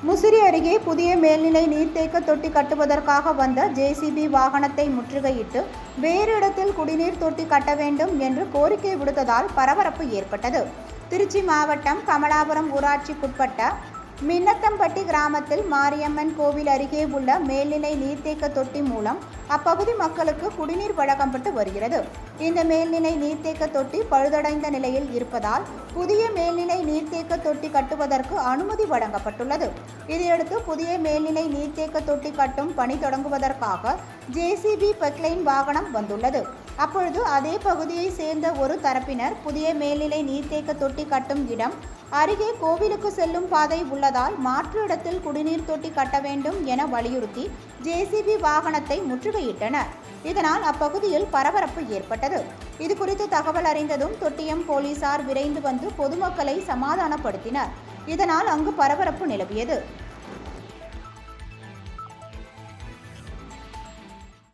முசிறி அருகே புதிய மேல்நிலை நீர்த்தேக்க தொட்டி கட்டுவதற்காக வந்த ஜேசிபி வாகனத்தை முற்றுகையிட்டு வேறு இடத்தில் குடிநீர் தொட்டி கட்ட வேண்டும் என்று கோரிக்கை விடுத்ததால் பரபரப்பு ஏற்பட்டது. திருச்சி மாவட்டம் கமலாபுரம் ஊராட்சிக்குட்பட்ட மின்னத்தம்பட்டி கிராமத்தில் மாரியம்மன் கோவில் அருகே உள்ள மேல்நிலை நீர்த்தேக்க தொட்டி மூலம் அப்பகுதி மக்களுக்கு குடிநீர் வழங்கப்பட்டு வருகிறது. இந்த மேல்நிலை நீர்த்தேக்க தொட்டி பழுதடைந்த நிலையில் இருப்பதால் புதிய மேல்நிலை நீர்த்தேக்க தொட்டி கட்டுவதற்கு அனுமதி வழங்கப்பட்டுள்ளது. இதையடுத்து புதிய மேல்நிலை நீர்த்தேக்க தொட்டி கட்டும் பணி தொடங்குவதற்காக ஜேசிபி பெக்லைன் வாகனம் வந்துள்ளது. அப்பொழுது அதே பகுதியை சேர்ந்த ஒரு தரப்பினர் புதிய மேல்நிலை நீர்த்தேக்க தொட்டி கட்டும் இடம் அருகே கோவிலுக்கு செல்லும் பாதை உள்ளதால் மாற்று இடத்தில் குடிநீர் தொட்டி கட்ட வேண்டும் என வலியுறுத்தி ஜேசிபி வாகனத்தை முற்றுகையிட்டனர். இதனால் அப்பகுதியில் பரபரப்பு ஏற்பட்டது. இதுகுறித்து தகவல் அறிந்ததும் தொட்டியம் போலீசார் விரைந்து வந்து பொதுமக்களை சமாதானப்படுத்தினர். இதனால் அங்கு பரபரப்பு நிலவியது.